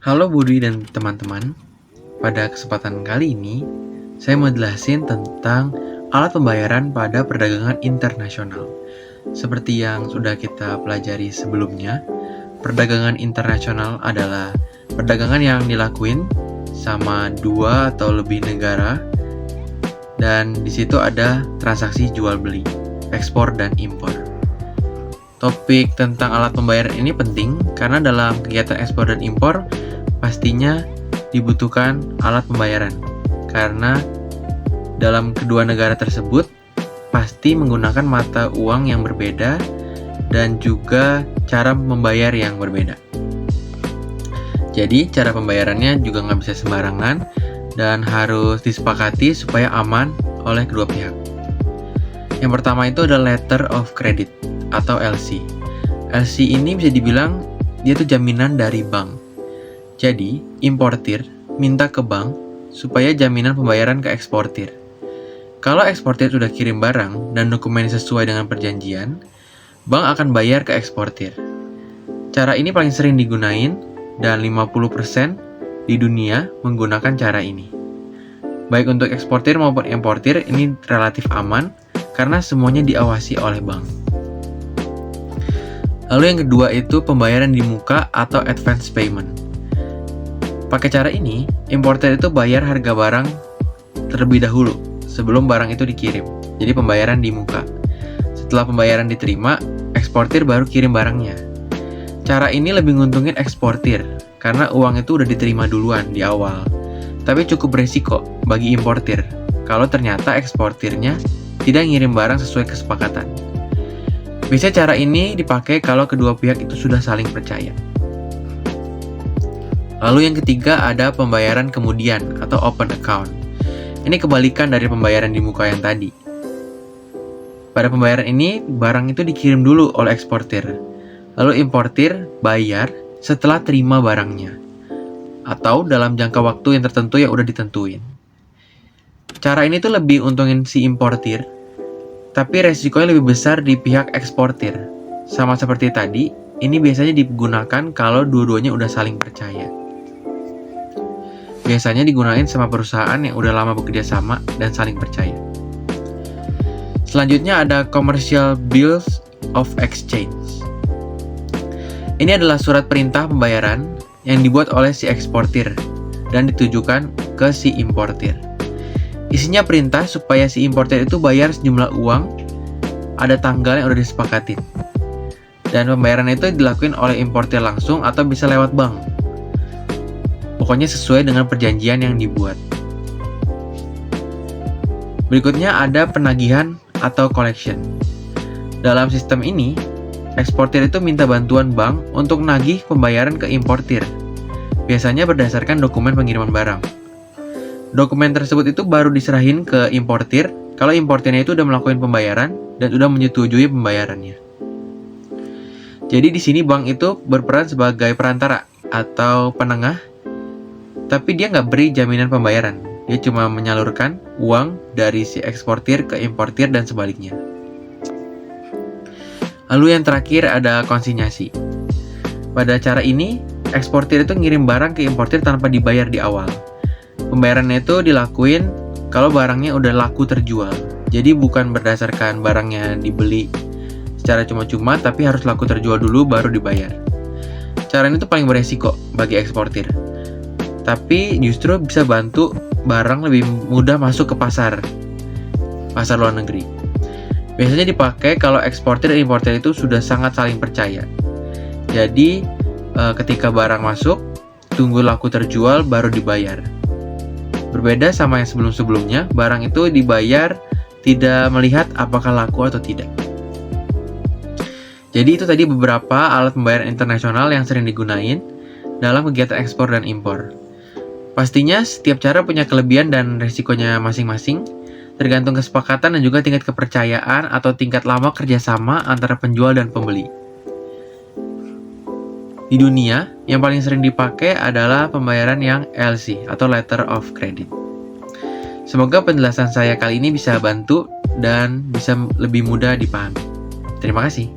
Halo Budi dan teman-teman. Pada kesempatan kali ini, saya mau jelasin tentang alat pembayaran pada perdagangan internasional. Seperti yang sudah kita pelajari sebelumnya, perdagangan internasional adalah perdagangan yang dilakuin sama dua atau lebih negara, dan di situ ada transaksi jual beli, ekspor dan impor. Topik tentang alat pembayaran ini penting karena dalam kegiatan ekspor dan impor pastinya dibutuhkan alat pembayaran, karena dalam kedua negara tersebut pasti menggunakan mata uang yang berbeda dan juga cara membayar yang berbeda. Jadi cara pembayarannya juga nggak bisa sembarangan dan harus disepakati supaya aman oleh kedua pihak. Yang pertama itu adalah letter of credit atau LC. LC ini bisa dibilang dia tuh jaminan dari bank. Jadi, importir minta ke bank supaya jaminan pembayaran ke eksportir. Kalau eksportir sudah kirim barang dan dokumen sesuai dengan perjanjian, bank akan bayar ke eksportir. Cara ini paling sering digunain dan 50% di dunia menggunakan cara ini. Baik untuk eksportir maupun importir ini relatif aman karena semuanya diawasi oleh bank. Lalu yang kedua itu pembayaran di muka atau advance payment. Pakai cara ini, importer itu bayar harga barang terlebih dahulu sebelum barang itu dikirim. Jadi pembayaran di muka. Setelah pembayaran diterima, eksportir baru kirim barangnya. Cara ini lebih nguntungin eksportir karena uang itu udah diterima duluan di awal. Tapi cukup beresiko bagi importir kalau ternyata eksportirnya tidak ngirim barang sesuai kesepakatan. Biasanya cara ini dipakai kalau kedua pihak itu sudah saling percaya. Lalu yang ketiga ada pembayaran kemudian atau open account. Ini kebalikan dari pembayaran di muka yang tadi. Pada pembayaran ini, barang itu dikirim dulu oleh eksportir. Lalu importir bayar setelah terima barangnya. Atau dalam jangka waktu yang tertentu yang udah ditentuin. Cara ini tuh lebih untungin si importir, tapi resikonya lebih besar di pihak eksportir. Sama seperti tadi, ini biasanya digunakan kalau dua-duanya udah saling percaya. Biasanya digunakan sama perusahaan yang udah lama bekerja sama dan saling percaya. Selanjutnya ada commercial bills of exchange. Ini adalah surat perintah pembayaran yang dibuat oleh si eksportir dan ditujukan ke si importir. Isinya perintah supaya si importer itu bayar sejumlah uang, ada tanggal yang udah disepakatin. Dan pembayaran itu dilakukan oleh importer langsung atau bisa lewat bank. Pokoknya sesuai dengan perjanjian yang dibuat. Berikutnya ada penagihan atau collection. Dalam sistem ini, eksportir itu minta bantuan bank untuk nagih pembayaran ke importir. Biasanya berdasarkan dokumen pengiriman barang. Dokumen tersebut itu baru diserahin ke importir kalau importirnya itu udah melakukan pembayaran dan udah menyetujui pembayarannya. Jadi di sini bank itu berperan sebagai perantara atau penengah, tapi dia nggak beri jaminan pembayaran. Dia cuma menyalurkan uang dari si eksportir ke importir dan sebaliknya. Lalu yang terakhir ada konsinyasi. Pada cara ini, eksportir itu ngirim barang ke importir tanpa dibayar di awal. Pembayarannya itu dilakuin kalau barangnya udah laku terjual. Jadi bukan berdasarkan barangnya dibeli secara cuma-cuma, tapi harus laku terjual dulu baru dibayar. Cara ini tuh paling beresiko bagi eksportir. Tapi justru bisa bantu barang lebih mudah masuk ke pasar luar negeri. Biasanya dipakai kalau eksportir dan importir itu sudah sangat saling percaya. Jadi ketika barang masuk, tunggu laku terjual baru dibayar. Berbeda sama yang sebelum-sebelumnya, barang itu dibayar tidak melihat apakah laku atau tidak. Jadi itu tadi beberapa alat pembayaran internasional yang sering digunain dalam kegiatan ekspor dan impor. Pastinya setiap cara punya kelebihan dan resikonya masing-masing, tergantung kesepakatan dan juga tingkat kepercayaan atau tingkat lama kerjasama antara penjual dan pembeli. Di dunia, yang paling sering dipakai adalah pembayaran yang LC atau Letter of Credit. Semoga penjelasan saya kali ini bisa bantu dan bisa lebih mudah dipahami. Terima kasih.